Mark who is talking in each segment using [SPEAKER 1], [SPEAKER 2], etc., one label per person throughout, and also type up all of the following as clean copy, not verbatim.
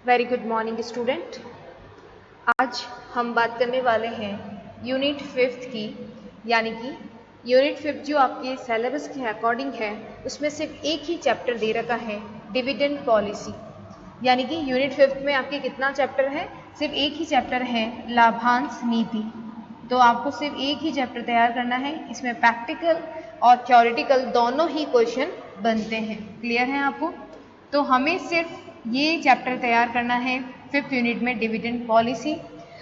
[SPEAKER 1] Very good morning student. आज हम बात करने वाले हैं यूनिट 5 की, यानी कि यूनिट 5 जो आपके सिलेबस के अकॉर्डिंग है उसमें सिर्फ एक ही चैप्टर दे रखा है, डिविडेंड पॉलिसी। यानी कि यूनिट 5 में आपके कितना चैप्टर है? सिर्फ एक ही चैप्टर है, लाभांश नीति। तो आपको सिर्फ एक ही चैप्टर तैयार करना है। इसमें प्रैक्टिकल और थ्योरेटिकल दोनों ही क्वेश्चन बनते हैं। क्लियर है आपको? तो हमें सिर्फ ये चैप्टर तैयार करना है 5th यूनिट में, डिविडेंड पॉलिसी।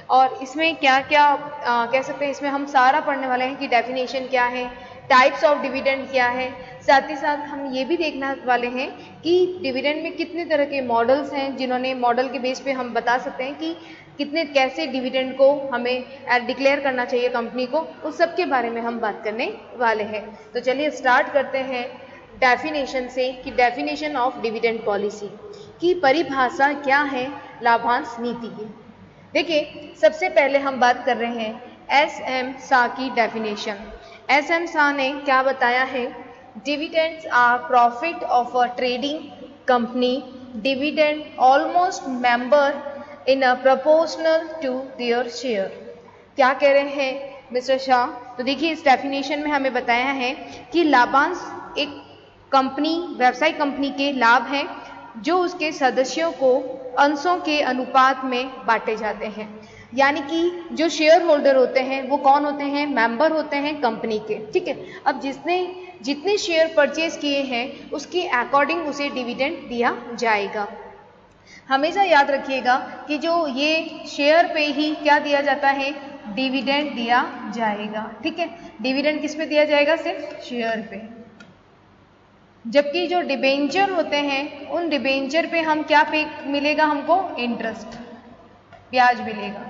[SPEAKER 1] और इसमें क्या क्या कह सकते हैं, इसमें हम सारा पढ़ने वाले हैं कि डेफिनेशन क्या है, टाइप्स ऑफ डिविडेंड क्या है। साथ ही साथ हम ये भी देखने वाले हैं कि डिविडेंड में कितने तरह के मॉडल्स हैं, जिन्होंने मॉडल के बेस पे हम बता सकते हैं कि कितने कैसे डिविडेंड को हमें डिक्लेयर करना चाहिए कंपनी को। उस सब के बारे में हम बात करने वाले हैं। तो चलिए स्टार्ट करते हैं डेफिनेशन से कि डेफिनेशन ऑफ डिविडेंड पॉलिसी की परिभाषा क्या है लाभांश नीति की। देखिए, सबसे पहले हम बात कर रहे हैं एस.एम. शाह की डेफिनेशन। एस.एम. शाह ने क्या बताया है? Dividends are profit of a trading company dividend almost member in a proportional to their share. क्या कह रहे हैं मिस्टर शाह? तो देखिए, इस डेफिनेशन में हमें बताया है कि लाभांश एक कंपनी, व्यवसायिक कंपनी के लाभ हैं जो उसके सदस्यों को अंशों के अनुपात में बांटे जाते हैं। यानी कि जो शेयर होल्डर होते हैं वो कौन होते हैं? मेंबर होते हैं कंपनी के। ठीक है। अब जितने शेयर परचेज किए हैं उसके अकॉर्डिंग उसे डिविडेंड दिया जाएगा। हमेशा याद रखिएगा कि जो ये शेयर पे ही क्या दिया जाता है? डिविडेंड दिया जाएगा। ठीक है। डिविडेंड किस पे दिया जाएगा? सिर्फ शेयर पे। जबकि जो डिबेंचर होते हैं उन डिबेंचर पे हम क्या पे मिलेगा? हमको इंटरेस्ट, ब्याज मिलेगा।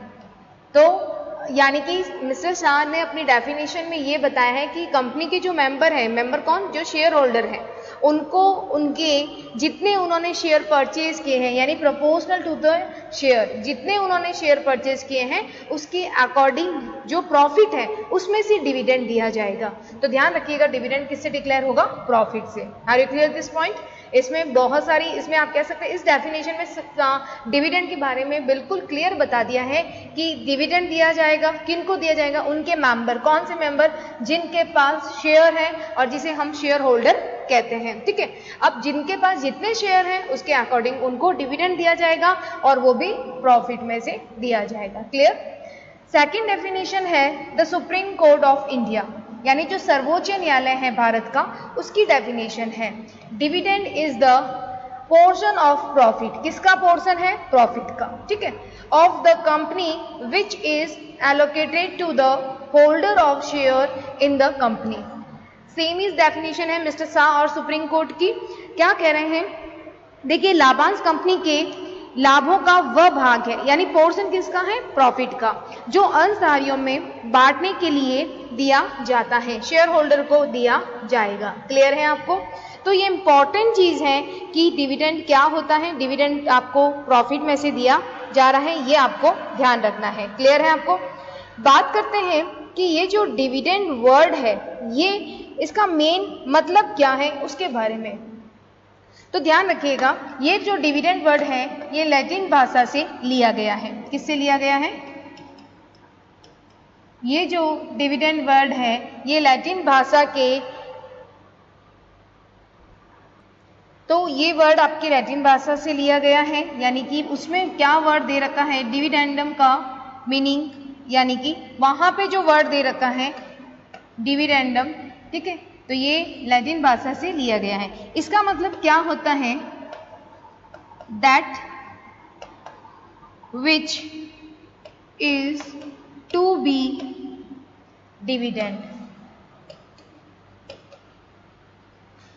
[SPEAKER 1] तो यानी कि मिस्टर शाह ने अपनी डेफिनेशन में ये बताया है कि कंपनी के जो मेंबर हैं, मेंबर कौन? जो शेयर होल्डर हैं, उनको उनके जितने उन्होंने शेयर परचेज किए हैं, यानी प्रोपोर्शनल टू द शेयर, जितने उन्होंने शेयर परचेज किए हैं उसके अकॉर्डिंग जो प्रॉफिट है उसमें से डिविडेंड दिया जाएगा। तो ध्यान रखिएगा, डिविडेंड किससे डिक्लेयर होगा? प्रॉफिट से। Are you clear this point? इसमें बहुत सारी, इसमें आप कह सकते हैं इस डेफिनेशन में डिविडेंड के बारे में बिल्कुल क्लियर बता दिया है कि डिविडेंड दिया जाएगा, किनको दिया जाएगा? उनके मेंबर। कौन से मेंबर? जिनके पास शेयर है और जिसे हम शेयर होल्डर कहते हैं। ठीक है। अब जिनके पास जितने शेयर हैं उसके अकॉर्डिंग उनको डिविडेंड दिया जाएगा और वो भी प्रॉफिट में से दिया जाएगा। क्लियर? सेकेंड डेफिनेशन है the supreme court of India, यानी जो सर्वोच्च न्यायालय है भारत का, उसकी डेफिनेशन है dividend is the portion of profit. किसका पोर्शन है? प्रॉफिट का। ठीक है। Of the company which is allocated to the holder of share in the company. Same is definition है मिस्टर शाह और सुप्रीम कोर्ट की। क्या कह रहे हैं? देखिए, लाभांश कंपनी के लाभों का वह भाग है, यानी पोर्शन किसका है? प्रॉफिट का, जो अंशधारियों में बांटने के लिए दिया जाता है, शेयर होल्डर को दिया जाएगा। क्लियर है आपको? तो ये इंपॉर्टेंट चीज है कि डिविडेंड क्या होता है, डिविडेंड आपको प्रॉफिट में से दिया जा रहा है, ये आपको ध्यान रखना है। क्लियर है आपको? बात करते हैं कि ये जो डिविडेंड वर्ड है, ये इसका मेन मतलब क्या है उसके बारे में। तो ध्यान रखिएगा, ये जो डिविडेंड वर्ड है ये लैटिन भाषा से लिया गया है। किससे लिया गया है? ये जो डिविडेंड वर्ड है ये लैटिन भाषा के, तो ये वर्ड आपके लैटिन भाषा से लिया गया है। यानी कि उसमें क्या वर्ड दे रखा है? डिविडेंडम का मीनिंग, यानी कि वहां पे जो वर्ड दे रखा है डिविडेंडम, ठीक है, तो ये लैटिन भाषा से लिया गया है। इसका मतलब क्या होता है? That which is to be dividend.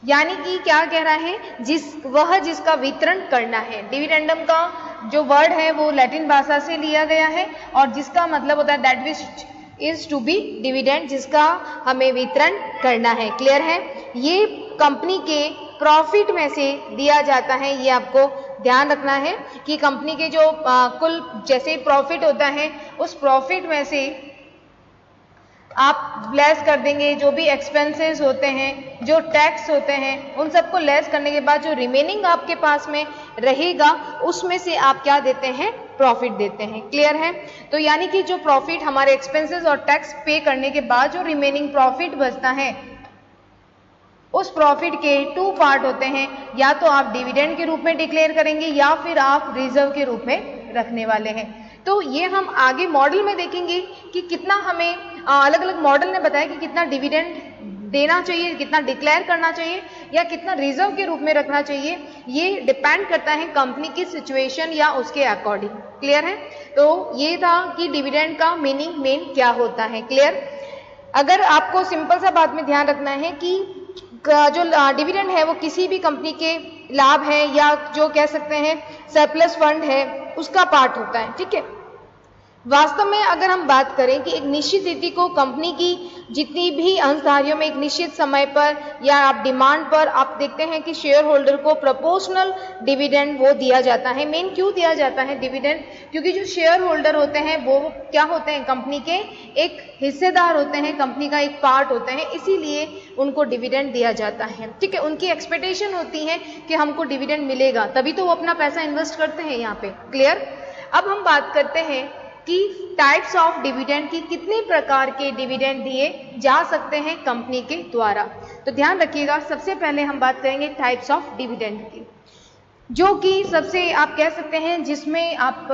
[SPEAKER 1] यानी कि क्या कह रहा है? जिसका वितरण करना है। डिविडेंडम का जो वर्ड है वो लैटिन भाषा से लिया गया है और जिसका मतलब होता है that which is to be dividend, जिसका हमें वितरण करना है। क्लियर है? ये कंपनी के प्रॉफिट में से दिया जाता है। ये आपको ध्यान रखना है कि कंपनी के जो कुल जैसे प्रॉफिट होता है उस प्रॉफिट में से आप लेस कर देंगे जो भी एक्सपेंसेस होते हैं, जो टैक्स होते हैं, उन सबको लेस करने के बाद जो रिमेनिंग आपके पास में रहेगा उसमें से आप क्या देते हैं, प्रॉफिट देते हैं। क्लियर है? तो यानी कि जो प्रॉफिट हमारे एक्सपेंसेस और टैक्स पे करने के बाद जो रिमेनिंग प्रॉफिट बचता है, उस प्रॉफिट के 2 पार्ट होते हैं, या तो आप डिविडेंड के रूप में डिक्लेयर करेंगे या फिर आप रिजर्व के रूप में रखने वाले हैं। तो ये हम आगे मॉडल में देखेंगे कि कितना हमें अलग अलग मॉडल ने बताया कि कितना डिविडेंड देना चाहिए, कितना डिक्लेयर करना चाहिए या कितना रिजर्व के रूप में रखना चाहिए। ये डिपेंड करता है कंपनी की सिचुएशन या उसके अकॉर्डिंग। क्लियर है? तो ये था कि डिविडेंड का मीनिंग मेन क्या होता है। क्लियर? अगर आपको सिंपल सा बात में ध्यान रखना है कि जो डिविडेंड है वो किसी भी कंपनी के लाभ है या जो कह सकते हैं सरप्लस फंड है उसका पार्ट होता है। ठीक है? वास्तव में अगर हम बात करें कि एक निश्चित तिथि को कंपनी की जितनी भी अंशधारियों में एक निश्चित समय पर या आप डिमांड पर आप देखते हैं कि शेयर होल्डर को प्रोपोर्शनल डिविडेंड वो दिया जाता है। मेन क्यों दिया जाता है डिविडेंड? क्योंकि जो शेयर होल्डर होते हैं वो क्या होते हैं, कंपनी के एक हिस्सेदार होते हैं, कंपनी का एक पार्ट होते हैं, इसीलिए उनको डिविडेंड दिया जाता है। ठीक है? उनकी एक्सपेक्टेशन होती है कि हमको डिविडेंड मिलेगा, तभी तो वो अपना पैसा इन्वेस्ट करते हैं यहाँ पे। क्लियर? अब हम बात करते हैं कि टाइप्स ऑफ डिविडेंड की कितने प्रकार के डिविडेंड दिए जा सकते हैं कंपनी के द्वारा। तो ध्यान रखिएगा, सबसे पहले हम बात करेंगे टाइप्स ऑफ डिविडेंड की, जो कि सबसे आप कह सकते हैं जिसमें आप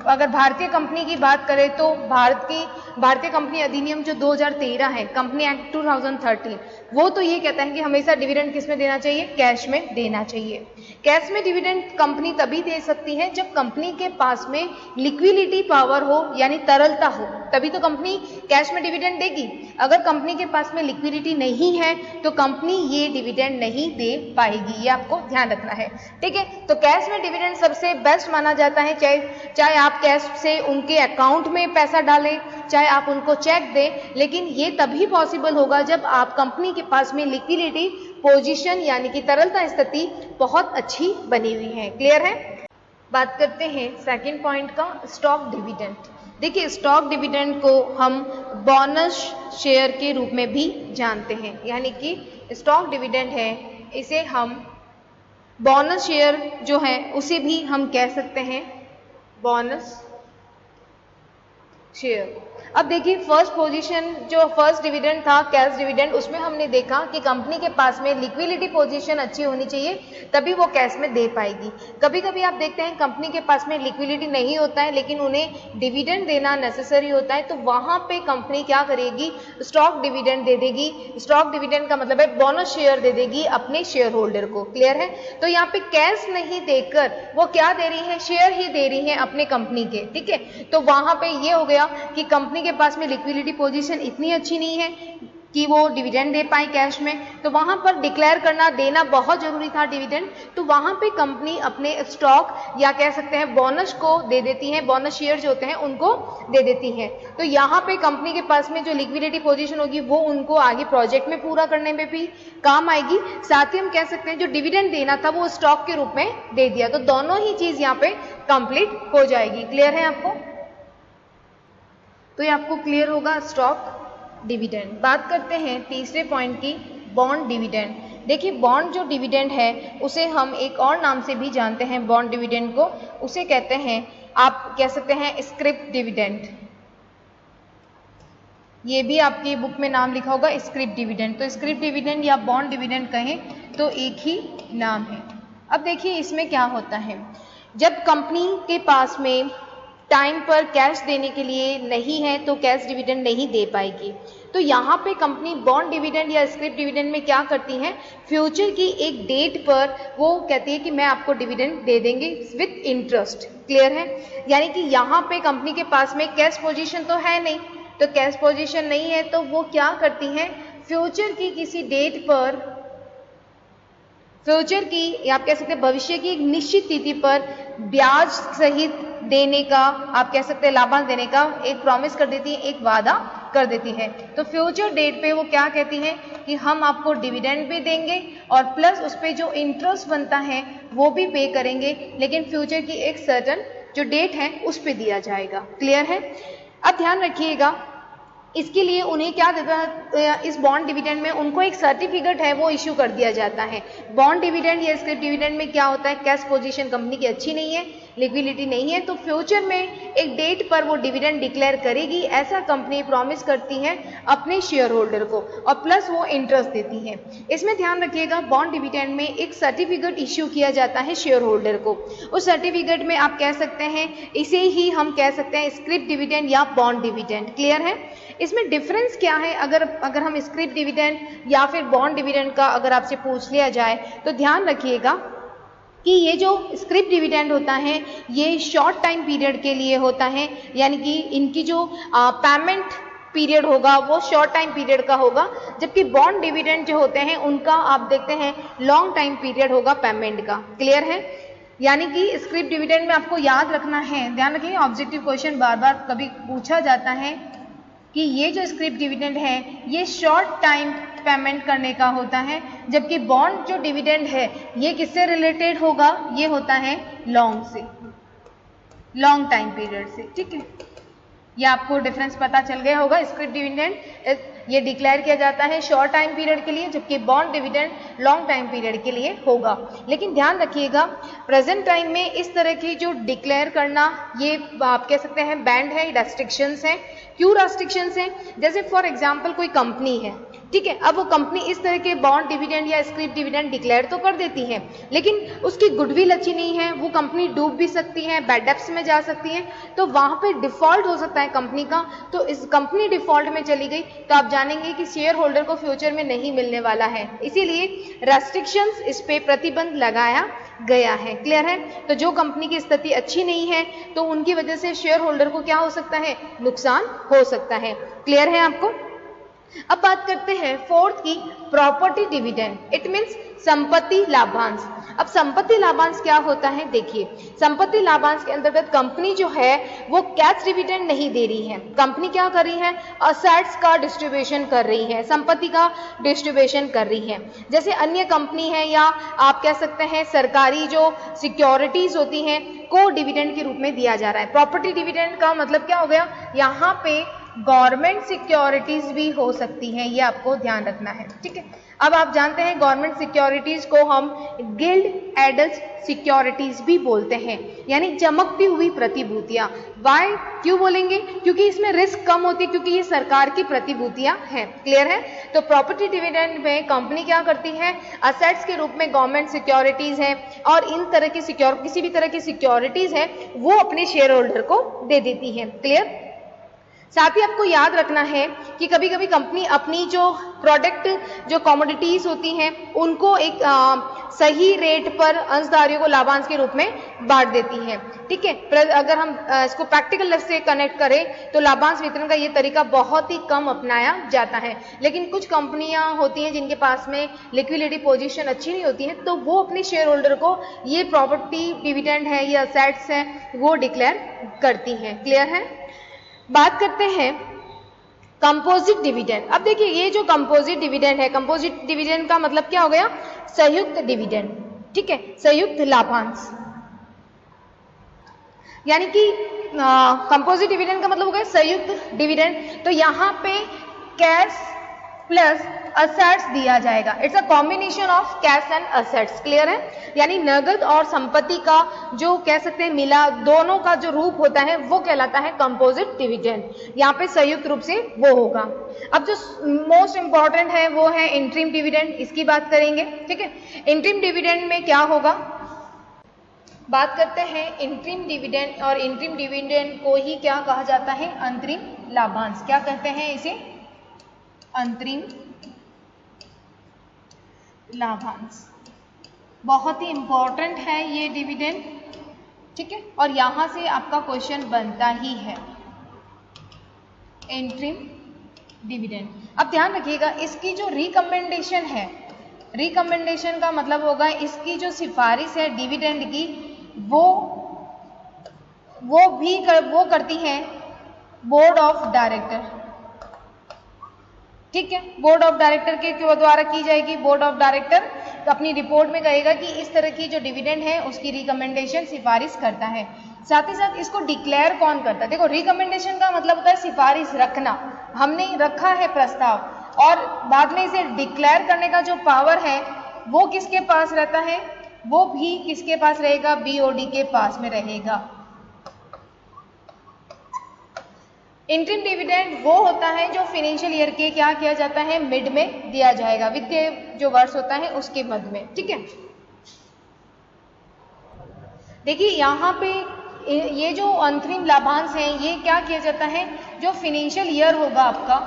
[SPEAKER 1] अगर भारतीय कंपनी की बात करें तो भारतीय कंपनी अधिनियम जो 2013 है, कंपनी एक्ट 2013, वो तो ये कहता है कि हमेशा डिविडेंड किस में देना चाहिए, कैश में देना चाहिए। कैश में डिविडेंड कंपनी तभी दे सकती है जब कंपनी के पास में लिक्विडिटी पावर हो, यानी तरलता हो, तभी तो कंपनी कैश में डिविडेंड देगी। अगर कंपनी के पास में लिक्विडिटी नहीं है तो कंपनी ये डिविडेंड नहीं दे पाएगी, ये आपको ध्यान रखना है। ठीक है? तो कैश में डिविडेंड सबसे बेस्ट माना जाता है, चाहे आप कैश से उनके अकाउंट में पैसा डालें, चाहे आप उनको चेक दें, लेकिन ये तभी पॉसिबल होगा जब आप कंपनी के पास में लिक्विडिटी पोजीशन यानी कि तरलता स्थिति बहुत अच्छी बनी हुई है। क्लियर है? बात करते हैं सेकंड पॉइंट का, स्टॉक डिविडेंड। देखिए, स्टॉक डिविडेंड को हम बोनस शेयर के रूप में भी जानते हैं, यानी कि स्टॉक डिविडेंड है, इसे हम बोनस शेयर जो है उसे भी हम कह सकते हैं बोनस शेयर। अब देखिए, फर्स्ट पोजीशन जो फर्स्ट डिविडेंड था कैश डिविडेंड, उसमें हमने देखा कि कंपनी के पास में लिक्विडिटी पोजीशन अच्छी होनी चाहिए तभी वो कैश में दे पाएगी। कभी कभी आप देखते हैं कंपनी के पास में लिक्विडिटी नहीं होता है लेकिन उन्हें डिविडेंड देना नेसेसरी होता है, तो वहां पे कंपनी क्या करेगी, स्टॉक डिविडेंड दे देगी। स्टॉक डिविडेंड का मतलब है बोनस शेयर दे देगी अपने शेयर होल्डर को। क्लियर है? तो यहाँ पे कैश नहीं देकर वो क्या दे रही है, शेयर ही दे रही है अपने कंपनी के। ठीक है? तो वहां पे ये हो गया कि कंपनी के पास में लिक्विडिटी पोजीशन इतनी अच्छी नहीं है कि वो डिविडेंड दे पाए कैश में, तो वहां पर डिक्लेयर करना देना बहुत जरूरी था डिविडेंड। तो वहां पे कंपनी अपने स्टॉक या कह सकते हैं बोनस को दे देती है, बोनस शेयर जो होते हैं उनको दे देती है। तो यहाँ पे कंपनी के पास में जो लिक्विडिटी पोजीशन होगी वो उनको आगे प्रोजेक्ट में पूरा करने में भी काम आएगी। साथ ही हम कह सकते हैं जो डिविडेंड देना था वो स्टॉक के रूप में दे दिया, तो दोनों ही चीज यहाँ पे कंप्लीट हो जाएगी। क्लियर है आपको? तो ये आपको क्लियर होगा स्टॉक डिविडेंड। बात करते हैं तीसरे पॉइंट की, बॉन्ड डिविडेंड। देखिए, बॉन्ड जो डिविडेंड है उसे हम एक और नाम से भी जानते हैं, बॉन्ड डिविडेंड को, उसे कहते हैं, आप कह सकते हैं स्क्रिप डिविडेंड। ये भी आपकी बुक में नाम लिखा होगा स्क्रिप डिविडेंड। तो स्क्रिप डिविडेंड या बॉन्ड डिविडेंड कहें तो एक ही नाम है। अब देखिए इसमें क्या होता है, जब कंपनी के पास में टाइम पर कैश देने के लिए नहीं है तो कैश डिविडेंड नहीं दे पाएगी। तो यहाँ पे कंपनी बॉन्ड डिविडेंड या स्क्रिप डिविडेंड में क्या करती है, फ्यूचर की एक डेट पर वो कहती है कि मैं आपको डिविडेंड दे देंगे विथ इंटरेस्ट। क्लियर है? यानी कि यहाँ पे कंपनी के पास में कैश पोजीशन तो है नहीं, तो कैश पोजीशन नहीं है तो वो क्या करती हैं, फ्यूचर की किसी डेट पर, फ्यूचर की आप कह सकते हैं भविष्य की एक निश्चित तिथि पर ब्याज सहित देने का, आप कह सकते हैं लाभांश देने का एक प्रॉमिस कर देती है, एक वादा कर देती है। तो फ्यूचर डेट पे वो क्या कहती है कि हम आपको डिविडेंड भी देंगे और प्लस उस पर जो इंटरेस्ट बनता है वो भी पे करेंगे, लेकिन फ्यूचर की एक सर्टन जो डेट है उस पर दिया जाएगा। क्लियर है? अब ध्यान रखिएगा इसके लिए उन्हें क्या देता, इस बॉन्ड डिविडेंड में उनको एक सर्टिफिकेट है वो इश्यू कर दिया जाता है। बॉन्ड डिविडेंड या स्क्रिप डिविडेंड में क्या होता है, कैश पोजीशन कंपनी की अच्छी नहीं है, लिक्विडिटी नहीं है, तो फ्यूचर में एक डेट पर वो डिविडेंड डिक्लेयर करेगी, ऐसा कंपनी प्रॉमिस करती है अपने शेयर होल्डर को, और प्लस वो इंटरेस्ट देती है। इसमें ध्यान रखिएगा, बॉन्ड डिविडेंड में एक सर्टिफिकेट इश्यू किया जाता है शेयर होल्डर को। उस सर्टिफिकेट में आप कह सकते हैं, इसे ही हम कह सकते हैं स्क्रिप डिविडेंड या बॉन्ड डिविडेंड। क्लियर है? इसमें डिफरेंस क्या है, अगर हम स्क्रिप डिविडेंड या फिर बॉन्ड डिविडेंड का अगर आपसे पूछ लिया जाए तो ध्यान रखिएगा कि ये जो स्क्रिप डिविडेंड होता है ये शॉर्ट टाइम पीरियड के लिए होता है, यानी कि इनकी जो पेमेंट पीरियड होगा वो शॉर्ट टाइम पीरियड का होगा, जबकि बॉन्ड डिविडेंड जो होते हैं उनका आप देखते हैं लॉन्ग टाइम पीरियड होगा पेमेंट का। क्लियर है? यानी कि स्क्रिप डिविडेंड में आपको याद रखना है, ध्यान रखिए, ऑब्जेक्टिव क्वेश्चन बार बार कभी पूछा जाता है कि ये जो स्क्रिप डिविडेंड है ये शॉर्ट टाइम पेमेंट करने का होता है, जबकि बॉन्ड जो डिविडेंड है ये किससे रिलेटेड होगा, ये होता है लॉन्ग से, लॉन्ग टाइम पीरियड से। ठीक है, ये आपको डिफरेंस पता चल गया होगा। स्क्रिप डिविडेंड ये डिक्लेयर किया जाता है शॉर्ट टाइम पीरियड के लिए, जबकि bond dividend long time period के लिए होगा। लेकिन ध्यान रखिएगा, प्रेजेंट टाइम में इस तरह की जो डिक्लेयर करना ये आप कह सकते हैं बैंड है, रेस्ट्रिक्शंस हैं। क्यों रेस्ट्रिक्शंस हैं? जैसे फॉर एग्जांपल कोई कंपनी है, ठीक है, अब वो कंपनी इस तरह के बॉन्ड डिविडेंड या स्क्रिप डिविडेंड डिक्लेयर तो कर देती है, लेकिन उसकी गुडविल अच्छी नहीं है, वो कंपनी डूब भी सकती है, बैड डेब्ट्स में जा सकती है, तो वहां पे डिफॉल्ट हो सकता है कंपनी का। तो इस कंपनी डिफॉल्ट में चली गई तो आप जानेंगे कि शेयर होल्डर को फ्यूचर में नहीं मिलने वाला है, इसीलिए रेस्ट्रिक्शंस, इस पे प्रतिबंध लगाया गया है। क्लियर है? तो जो कंपनी की स्थिति अच्छी नहीं है तो उनकी वजह से शेयर होल्डर को क्या हो सकता है, नुकसान हो सकता है। क्लियर है आपको? अब बात करते हैं फोर्थ की, प्रॉपर्टी डिविडेंड। इट मींस संपत्ति लाभांश। अब संपत्ति लाभांश क्या होता है, देखिए, संपत्ति लाभांश के अंतर्गत कंपनी जो है वो कैश डिविडेंड नहीं दे रही है, कंपनी क्या कर रही है, असेट्स का डिस्ट्रीब्यूशन कर रही है, संपत्ति का डिस्ट्रीब्यूशन कर रही है। जैसे अन्य कंपनी है या आप कह सकते हैं सरकारी जो सिक्योरिटीज होती हैं को डिविडेंड के रूप में दिया जा रहा है। प्रॉपर्टी डिविडेंड का मतलब क्या हो गया, यहाँ पे गवर्नमेंट सिक्योरिटीज भी हो सकती हैं, ये आपको ध्यान रखना है। ठीक है, अब आप जानते हैं गवर्नमेंट सिक्योरिटीज को हम गिल्ड एडल्ट सिक्योरिटीज भी बोलते हैं, यानी चमकती हुई प्रतिभूतियां। वाई, क्यों बोलेंगे, क्योंकि इसमें रिस्क कम होती है, क्योंकि ये सरकार की प्रतिभूतियां हैं। क्लियर है? तो प्रॉपर्टी डिविडेंड में कंपनी क्या करती है, असेट्स के रूप में गवर्नमेंट सिक्योरिटीज है और इन तरह की किसी भी तरह की सिक्योरिटीज है वो अपने शेयर होल्डर को दे देती है। क्लियर? साथ ही आपको याद रखना है कि कभी कभी कंपनी अपनी जो प्रोडक्ट, जो कमोडिटीज होती हैं उनको एक सही रेट पर अंशधारियों को लाभांश के रूप में बांट देती है। ठीक है, अगर हम इसको प्रैक्टिकल से कनेक्ट करें तो लाभांश वितरण का ये तरीका बहुत ही कम अपनाया जाता है, लेकिन कुछ कंपनियां होती हैं जिनके पास में लिक्विडिटी पोजीशन अच्छी नहीं होती है तो वो अपने शेयर होल्डर को ये प्रॉपर्टी डिविडेंड है, ये असेट्स हैं, वो डिक्लेयर करती हैं। क्लियर है? बात करते हैं कंपोजिट डिविडेंड। अब देखिए, ये जो कंपोजिट डिविडेंड है, कंपोजिट डिविडेंड का मतलब क्या हो गया, संयुक्त डिविडेंड। ठीक है, संयुक्त लाभांश, यानी कि कंपोजिट डिविडेंड का मतलब हो गया संयुक्त डिविडेंड। तो यहाँ पे कैश प्लस असेट्स दिया जाएगा, it's a combination of cash and assets. Clear है? यानी नगद और संपत्ति का जो कह सकते हैं मिला, दोनों का जो रूप होता है वो कहलाता है कंपोजिट डिविडेंड। यहाँ पे संयुक्त रूप से वो होगा। अब जो मोस्ट इंपॉर्टेंट है वो है इंटरिम डिविडेंड, इसकी बात करेंगे। ठीक है, इंटरिम डिविडेंड में क्या होगा, बात करते हैं इंटरिम डिविडेंड, और इंटरिम डिविडेंड को ही क्या कहा जाता है, अंतरिम लाभांश। क्या कहते हैं इसे, अंतरिम लाभांश। बहुत ही इंपॉर्टेंट है ये डिविडेंड। ठीक है, और यहां से आपका क्वेश्चन बनता ही है, इंटरिम डिविडेंड। अब ध्यान रखिएगा, इसकी जो रिकमेंडेशन है, रिकमेंडेशन का मतलब होगा इसकी जो सिफारिश है डिविडेंड की, वो करती है बोर्ड ऑफ डायरेक्टर। ठीक है, बोर्ड ऑफ डायरेक्टर के द्वारा की जाएगी, बोर्ड ऑफ डायरेक्टर अपनी रिपोर्ट में कहेगा कि इस तरह की जो डिविडेंड है उसकी रिकमेंडेशन सिफारिश करता है। साथ ही साथ इसको डिक्लेयर कौन करता है? देखो रिकमेंडेशन का मतलब होता है सिफारिश रखना, हमने रखा है प्रस्ताव, और बाद में इसे डिक्लेयर करने का जो पावर है वो किसके पास रहता है? वो भी किसके पास रहेगा? बीओडी के पास में रहेगा। इंटरिम डिविडेंड वो होता है जो फाइनेंशियल ईयर के क्या किया जाता है? मिड में दिया जाएगा, वित्तीय जो वर्ष होता है उसके मध्य में, ठीक है। देखिए यहाँ पे ये जो अंतरिम लाभांश है ये क्या किया जाता है? जो फाइनेंशियल ईयर होगा आपका,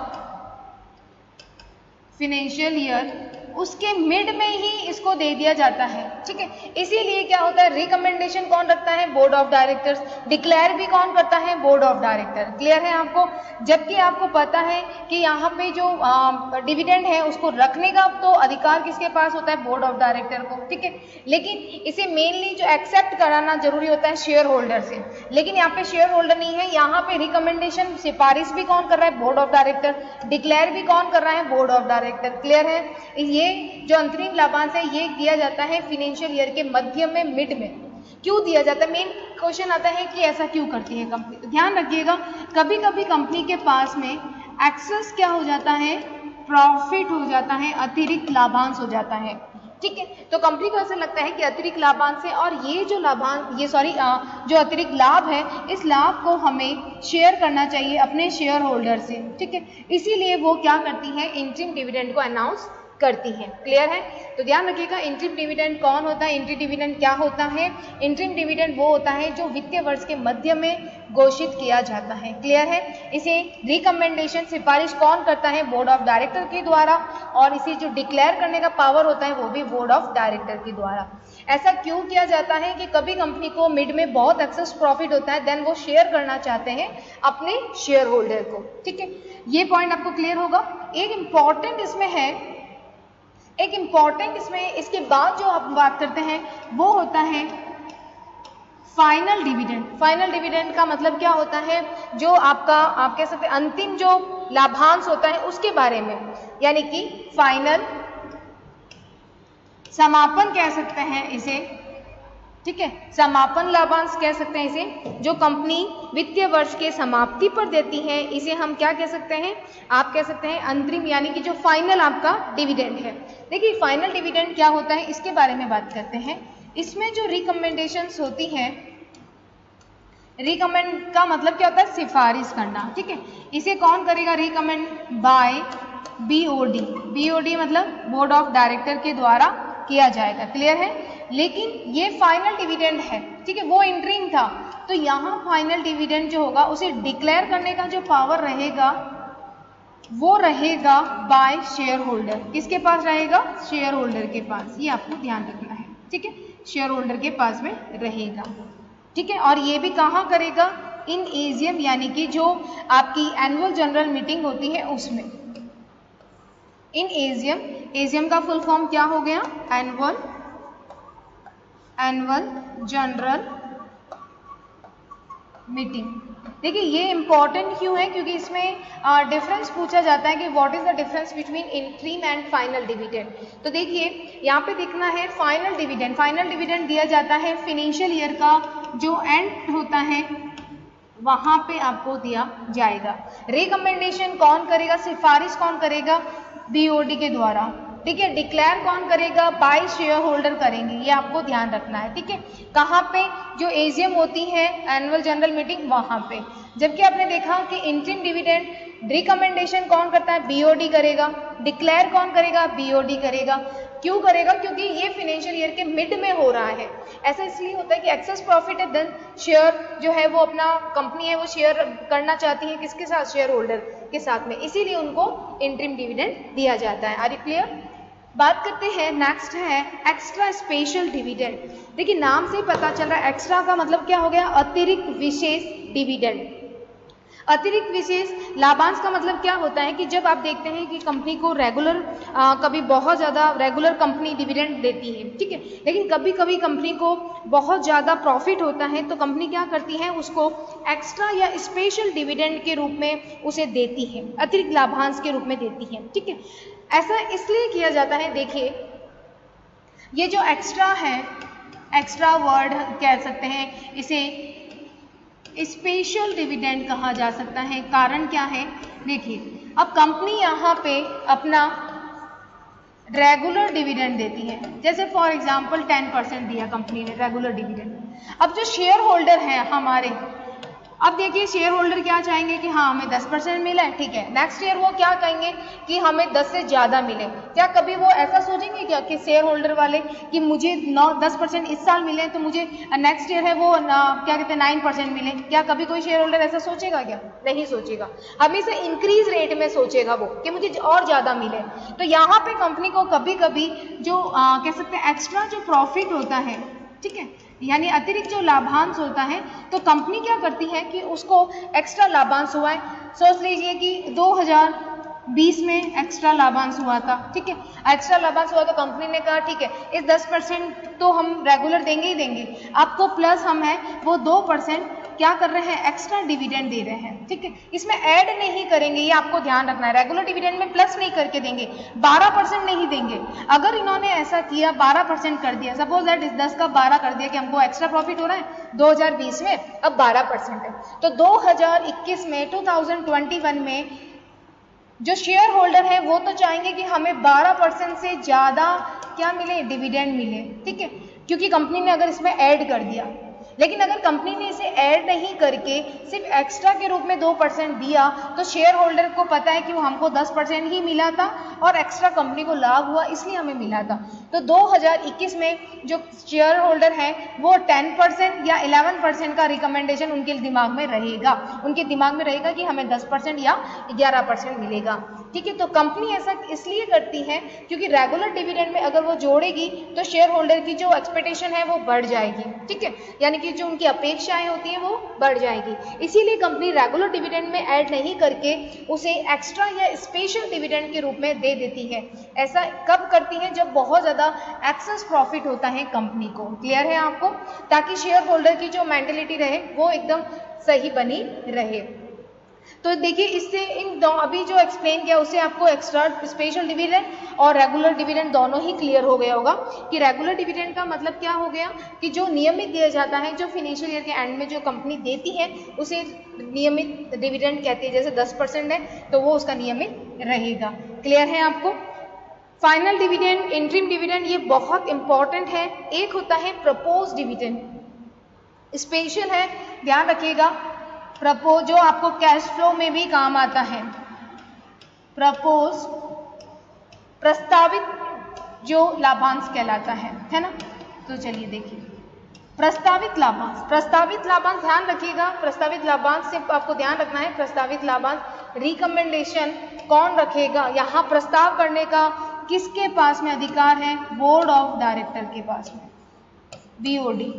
[SPEAKER 1] फाइनेंशियल ईयर, उसके मिड में ही इसको दे दिया जाता है, ठीक है। इसीलिए क्या होता है? रिकमेंडेशन कौन रखता है? Board of directors. डिक्लेयर भी कौन करता है? Board of director. क्लियर है आपको? जबकि आपको पता है कि यहाँ पे जो डिविडेंड है उसको रखने का तो अधिकार किसके पास होता है? बोर्ड ऑफ डायरेक्टर को, ठीक है। लेकिन इसे मेनली जो एक्सेप्ट कराना जरूरी होता है शेयर होल्डर से, लेकिन यहाँ पे शेयर होल्डर नहीं है। यहाँ पे रिकमेंडेशन सिफारिश भी कौन कर रहा है? Board of director. डिक्लेयर भी कौन कर रहा है? Board of director. क्लियर है? ये जो अंतरिम लाभांश है ये दिया जाता है फाइनेंशियल ईयर के मध्य में, मिड में। क्यों दिया जाता है? मेन क्वेश्चन आता है कि ऐसा क्यों करती है कंपनी। तो ध्यान रखिएगा, कभी कभी कंपनी के पास में एक्सेस क्या हो जाता है? प्रॉफिट हो जाता है, अतिरिक्त लाभांश हो जाता है, ठीक है। तो कंपनी को ऐसा लगता है कि अतिरिक्त लाभांश है और ये जो लाभांश जो अतिरिक्त लाभ है इस लाभ को हमें शेयर करना चाहिए अपने शेयर होल्डर से, ठीक है। इसीलिए वो क्या करती है? इंटरिम डिविडेंड को अनाउंस करती है। क्लियर है? तो ध्यान रखिएगा, इंटरिम डिविडेंड कौन होता है? इंटरिम डिविडेंड क्या होता है? इंटरिम डिविडेंड वो होता है जो वित्तीय वर्ष के मध्य में घोषित किया जाता है। क्लियर है? इसे रिकमेंडेशन सिफारिश कौन करता है? बोर्ड ऑफ डायरेक्टर के द्वारा, और इसे जो डिक्लेयर करने का पावर होता है वो भी बोर्ड ऑफ डायरेक्टर के द्वारा। ऐसा क्यों किया जाता है कि कभी कंपनी को मिड में बहुत एक्सेस प्रॉफिट होता है, देन वो शेयर करना चाहते हैं अपने शेयर होल्डर को, ठीक है। ये पॉइंट आपको क्लियर होगा। एक इंपॉर्टेंट इसमें इसके बाद जो आप बात करते हैं वो होता है फाइनल डिविडेंड। फाइनल डिविडेंड का मतलब क्या होता है? जो आपका आप कह सकते हैं अंतिम जो लाभांश होता है उसके बारे में, यानी कि फाइनल समापन कह सकते हैं इसे, ठीक है। समापन लाभांश कह सकते हैं इसे, जो कंपनी वित्तीय वर्ष के समाप्ति पर देती है इसे हम क्या कह सकते हैं? आप कह सकते हैं अंतरिम, यानी कि जो फाइनल आपका डिविडेंड है। देखिए फाइनल डिविडेंड क्या होता है इसके बारे में बात करते हैं। इसमें जो रिकमेंडेशंस होती हैं, रिकमेंड का मतलब क्या होता है? सिफारिश करना, ठीक है। इसे कौन करेगा? Recommend by BOD. बीओडी मतलब बोर्ड ऑफ डायरेक्टर के द्वारा किया जाएगा। क्लियर है? लेकिन ये फाइनल डिविडेंड है, ठीक है, वो इंटरिम था, तो यहाँ फाइनल डिविडेंड जो होगा उसे डिक्लेयर करने का जो पावर रहेगा वो रहेगा बाय शेयर होल्डर। किसके पास रहेगा? शेयर होल्डर के पास। ये आपको ध्यान रखना है, ठीक है, शेयर होल्डर के पास में रहेगा, ठीक है। और ये भी कहाँ करेगा? इन एजीएम, यानी कि जो आपकी एनुअल जनरल मीटिंग होती है उसमें। इन एजीएम, एजीएम का फुल फॉर्म क्या हो गया? Annual general meeting. देखिए ये इंपॉर्टेंट क्यों है? क्योंकि इसमें डिफरेंस पूछा जाता है कि what is the difference between interim and final dividend. तो देखिए यहाँ पे देखना है फाइनल डिविडेंड। फाइनल डिविडेंड दिया जाता है फाइनेंशियल ईयर का जो एंड होता है वहां पे आपको दिया जाएगा। रिकमेंडेशन कौन करेगा? सिफारिश कौन करेगा? बीओडी के द्वारा, ठीक है। डिक्लेयर कौन करेगा? बाय शेयर होल्डर करेंगे, ये आपको ध्यान रखना है, ठीक है। कहाँ पे? जो एजीएम होती है एनुअल जनरल मीटिंग, वहां पे। जबकि आपने देखा कि इंटरिम डिविडेंड रिकमेंडेशन कौन करता है? बीओडी करेगा। डिक्लेयर कौन करेगा? बीओडी करेगा। क्यों करेगा? क्योंकि ये फाइनेंशियल ईयर के मिड में हो रहा है। ऐसा इसलिए होता है कि एक्सेस प्रॉफिट है, देन शेयर जो है वो अपना कंपनी है वो शेयर करना चाहती है किसके साथ? शेयर होल्डर के साथ में, इसीलिए उनको इंटरिम डिविडेंड दिया जाता है। Are you clear? बात करते हैं, नेक्स्ट है एक्स्ट्रा स्पेशल डिविडेंड। देखिए नाम से ही पता चल रहा है एक्स्ट्रा का मतलब क्या हो गया? अतिरिक्त विशेष डिविडेंड। अतिरिक्त विशेष लाभांश का मतलब क्या होता है कि जब आप देखते हैं कि कंपनी को रेगुलर कभी बहुत ज़्यादा रेगुलर कंपनी डिविडेंड देती है, ठीक है, लेकिन कभी कभी कंपनी को बहुत ज़्यादा प्रॉफिट होता है तो कंपनी क्या करती है? उसको एक्स्ट्रा या स्पेशल डिविडेंड के रूप में उसे देती है, अतिरिक्त लाभांश के रूप में देती है, ठीक है। ऐसा इसलिए किया जाता है, देखिए ये जो एक्स्ट्रा है, एक्स्ट्रा वर्ड कह सकते हैं इसे, स्पेशल डिविडेंड कहा जा सकता है। कारण क्या है, देखिए अब कंपनी यहाँ पे अपना रेगुलर डिविडेंड देती है, जैसे फॉर एग्जांपल 10% दिया कंपनी ने रेगुलर डिविडेंड। अब जो शेयर होल्डर हैं हमारे, अब देखिए शेयर होल्डर क्या चाहेंगे कि हाँ हमें 10% मिला है, ठीक है। नेक्स्ट ईयर वो क्या कहेंगे कि हमें 10 से ज़्यादा मिले। क्या कभी वो ऐसा सोचेंगे क्या कि शेयर होल्डर वाले कि मुझे 10% इस साल मिले तो मुझे नेक्स्ट ईयर है वो क्या कहते हैं 9% मिले? क्या कभी कोई शेयर होल्डर ऐसा सोचेगा क्या? नहीं सोचेगा, हमेशा इंक्रीज रेट में सोचेगा वो कि मुझे और ज़्यादा मिले। तो यहाँ पे कंपनी को कभी कभी जो कह सकते हैं एक्स्ट्रा जो प्रॉफिट होता है, ठीक है, यानी अतिरिक्त जो लाभांश होता है, तो कंपनी क्या करती है कि उसको एक्स्ट्रा लाभांश हुआ है, सोच लीजिए कि 2020 में एक्स्ट्रा लाभांश हुआ था, ठीक है, एक्स्ट्रा लाभांश हुआ तो कंपनी ने कहा ठीक है इस 10% तो हम रेगुलर देंगे ही देंगे, आपको प्लस हम है वो 2% क्या कर रहे हैं, एक्स्ट्रा डिविडेंड दे रहे हैं, ठीक है। इसमें ऐड नहीं करेंगे, ये आपको ध्यान रखना है। रेगुलर डिविडेंड में प्लस नहीं करके देंगे, 12% नहीं देंगे। अगर इन्होंने ऐसा किया 12% कर दिया, सपोज दैट इस 10 का 12 कर दिया कि हमको एक्स्ट्रा प्रॉफिट हो रहा है 2020 में, अब 12% है, तो 2021 में 2021 में जो शेयर होल्डर है वो तो चाहेंगे कि हमें 12% से ज़्यादा क्या मिले, डिविडेंड मिले, ठीक है, क्योंकि कंपनी ने अगर इसमें ऐड कर दिया। लेकिन अगर कंपनी ने इसे ऐड नहीं करके सिर्फ एक्स्ट्रा के रूप में 2% दिया, तो शेयर होल्डर को पता है कि वो हमको 10% ही मिला था और एक्स्ट्रा कंपनी को लाभ हुआ इसलिए हमें मिला था। तो 2021 में जो शेयर होल्डर है वो 10% या 11% का रिकमेंडेशन उनके दिमाग में रहेगा, उनके दिमाग में रहेगा कि हमें 10% या 11% मिलेगा, ठीक है। तो कंपनी ऐसा इसलिए करती है क्योंकि रेगुलर डिविडेंड में अगर वो जोड़ेगी तो शेयर होल्डर की जो एक्सपेक्टेशन है वो बढ़ जाएगी, ठीक है, यानी कि जो उनकी अपेक्षाएं होती हैं वो बढ़ जाएगी। इसीलिए कंपनी रेगुलर डिविडेंड में ऐड नहीं करके उसे एक्स्ट्रा या स्पेशल डिविडेंड के रूप में दे देती है। ऐसा कब करती है, जब बहुत ज़्यादा एक्सेस प्रॉफिट होता है कंपनी को। क्लियर है आपको, ताकि शेयर होल्डर की जो मेंटेलिटी रहे वो एकदम सही बनी रहे। तो देखिए इससे इन अभी जो एक्सप्लेन किया उससे आपको एक्स्ट्रा स्पेशल डिविडेंड और रेगुलर डिविडेंड दोनों ही क्लियर हो गया होगा कि रेगुलर डिविडेंड का मतलब क्या हो गया कि जो नियमित दिया जाता है, जो फिनेंशियल ईयर के एंड में जो कंपनी देती है उसे नियमित डिविडेंड कहती है। जैसे 10% है तो वो उसका नियमित रहेगा। क्लियर है आपको। फाइनल डिविडेंड, इंटरिम डिविडेंड, ये बहुत इंपॉर्टेंट है। एक होता है प्रपोज डिविडेंड, स्पेशल है, ध्यान रखिएगा। प्रपोज जो आपको कैश फ्लो में भी काम आता है, प्रपोज प्रस्तावित जो लाभांश कहलाता है ना। तो चलिए देखिए प्रस्तावित लाभांश, प्रस्तावित लाभांश ध्यान रखिएगा। प्रस्तावित लाभांश सिर्फ आपको ध्यान रखना है, प्रस्तावित लाभांश रिकमेंडेशन कौन रखेगा, यहाँ प्रस्ताव करने का किसके पास में अधिकार है, बोर्ड ऑफ डायरेक्टर के पास में, BOD।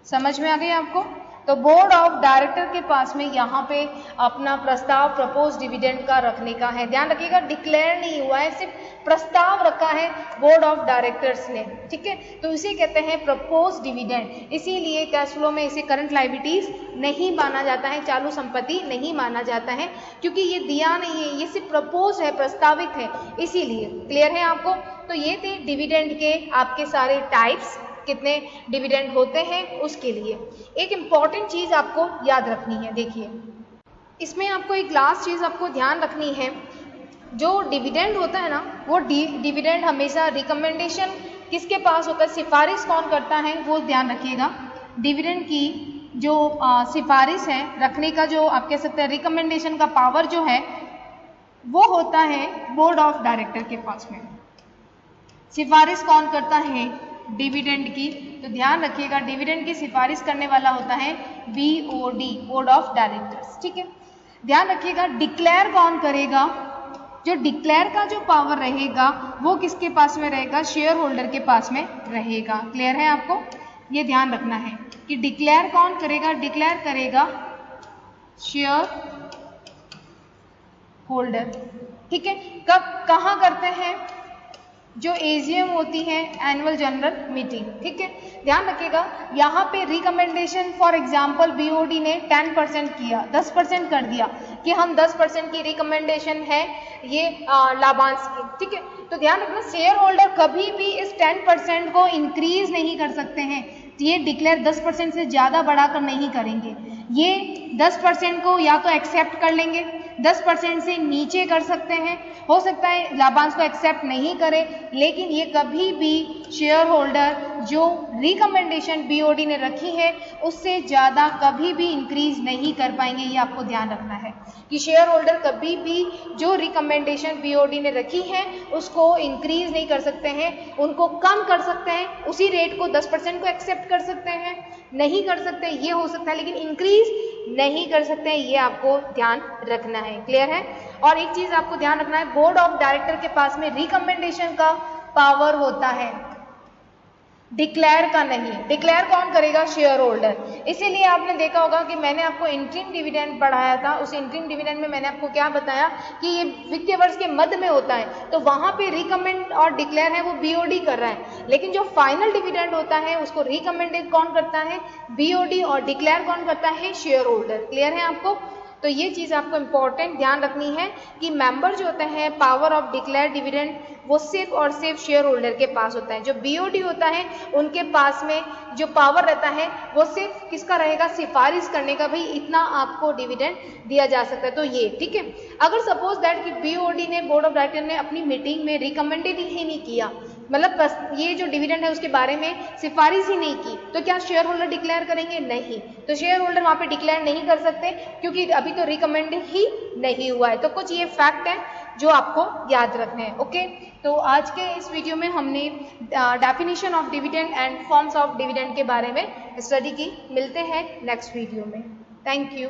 [SPEAKER 1] समझ में आ गई आपको। तो बोर्ड ऑफ डायरेक्टर के पास में यहाँ पे अपना प्रस्ताव प्रपोज डिविडेंड का रखने का है। ध्यान रखिएगा डिक्लेयर नहीं हुआ है, सिर्फ प्रस्ताव रखा है बोर्ड ऑफ डायरेक्टर्स ने, ठीक है। तो इसे कहते हैं प्रपोज डिविडेंड। इसीलिए कैश फ्लो में इसे करंट लायबिलिटीज नहीं माना जाता है, चालू संपत्ति नहीं माना जाता है, क्योंकि ये दिया नहीं है, ये सिर्फ प्रपोज है, प्रस्तावित है, इसीलिए। क्लियर है आपको। तो ये थे डिविडेंड के आपके सारे टाइप्स, कितने डिविडेंड होते हैं उसके लिए। एक इम्पॉर्टेंट चीज़ आपको याद रखनी है, देखिए इसमें आपको एक लास्ट चीज़ आपको ध्यान रखनी है। जो डिविडेंड होता है ना, वो डिविडेंड हमेशा रिकमेंडेशन किसके पास होता है, सिफारिश कौन करता है, वो ध्यान रखिएगा। डिविडेंड की जो सिफारिश है रखने का, जो आप कह सकते हैं रिकमेंडेशन का पावर जो है, वो होता है बोर्ड ऑफ डायरेक्टर के पास में। सिफारिश कौन करता है, डिविडेंड की। तो ध्यान रखिएगा डिविडेंड की सिफारिश करने वाला होता है BOD, बोर्ड ऑफ डायरेक्टर्स, ठीक है। ध्यान रखिएगा डिक्लेयर कौन करेगा, जो डिक्लेयर का जो पावर रहेगा वो किसके पास में रहेगा, शेयर होल्डर के पास में रहेगा। क्लियर है आपको, ये ध्यान रखना है कि डिक्लेयर कौन करेगा, डिक्लेयर करेगा शेयर होल्डर, ठीक है। कब कहाँ करते हैं, जो AGM होती है, एनुअल जनरल मीटिंग, ठीक है। ध्यान रखिएगा यहाँ पे रिकमेंडेशन फॉर एग्जांपल BOD ने 10% किया, 10% कर दिया कि हम 10% की रिकमेंडेशन है ये लाभांश की, ठीक है। तो ध्यान रखना शेयर होल्डर कभी भी इस 10% को इंक्रीज नहीं कर सकते हैं, ये डिक्लेयर 10% से ज़्यादा बढ़ाकर नहीं करेंगे। ये 10% को या तो एक्सेप्ट कर लेंगे, 10% से नीचे कर सकते हैं, हो सकता है लाभांश को एक्सेप्ट नहीं करें, लेकिन ये कभी भी शेयर होल्डर जो रिकमेंडेशन बीओडी ने रखी है उससे ज़्यादा कभी भी इंक्रीज नहीं कर पाएंगे। ये आपको ध्यान रखना है कि शेयर होल्डर कभी भी जो रिकमेंडेशन बीओडी ने रखी है उसको इंक्रीज नहीं कर सकते हैं, उनको कम कर सकते हैं, उसी रेट को 10% को एक्सेप्ट कर सकते हैं, नहीं कर सकते ये हो सकता है, लेकिन इंक्रीज नहीं कर सकते हैं, ये आपको ध्यान रखना है। क्लियर है। और एक चीज आपको ध्यान रखना है, बोर्ड ऑफ डायरेक्टर के पास में रिकमेंडेशन का पावर होता है, डिक्लेयर का नहीं। डिक्लेयर कौन करेगा? Share holder. इसीलिए आपने देखा होगा कि मैंने आपको इंटरिम डिविडेंड पढ़ाया था, उस इंटरिम डिविडेंड में मैंने आपको क्या बताया कि ये वित्तीय वर्ष के मध्य में होता है, तो वहां पे रिकमेंड और डिक्लेयर है वो बीओडी कर रहा है, लेकिन जो फाइनल डिविडेंड होता है उसको रिकमेंडेड कौन करता है? बीओडी। और डिक्लेयर कौन करता है? Share holder. क्लियर है आपको? तो ये चीज़ आपको इम्पोर्टेंट ध्यान रखनी है कि मेंबर जो होते हैं पावर ऑफ डिक्लेयर डिविडेंड वो सिर्फ और सिर्फ शेयर होल्डर के पास होता है। जो बीओडी होता है उनके पास में जो पावर रहता है वो सिर्फ किसका रहेगा? सिफारिश करने का, भाई इतना आपको डिविडेंड दिया जा सकता है। तो ये ठीक है। अगर सपोज दैट कि बीओडी ने, बोर्ड ऑफ डायरेक्टर ने अपनी मीटिंग में रिकमेंडेड ही नहीं किया, मतलब ये जो डिविडेंड है उसके बारे में सिफारिश ही नहीं की, तो क्या शेयर होल्डर डिक्लेयर करेंगे? नहीं। तो शेयर होल्डर वहां पे डिक्लेयर नहीं कर सकते क्योंकि अभी तो रिकमेंडेड ही नहीं हुआ है। तो कुछ ये फैक्ट है जो आपको याद रखने हैं। ओके, तो आज के इस वीडियो में हमने definition of dividend and forms of dividend के बारे में स्टडी की। मिलते हैं नेक्स्ट वीडियो में। Thank you.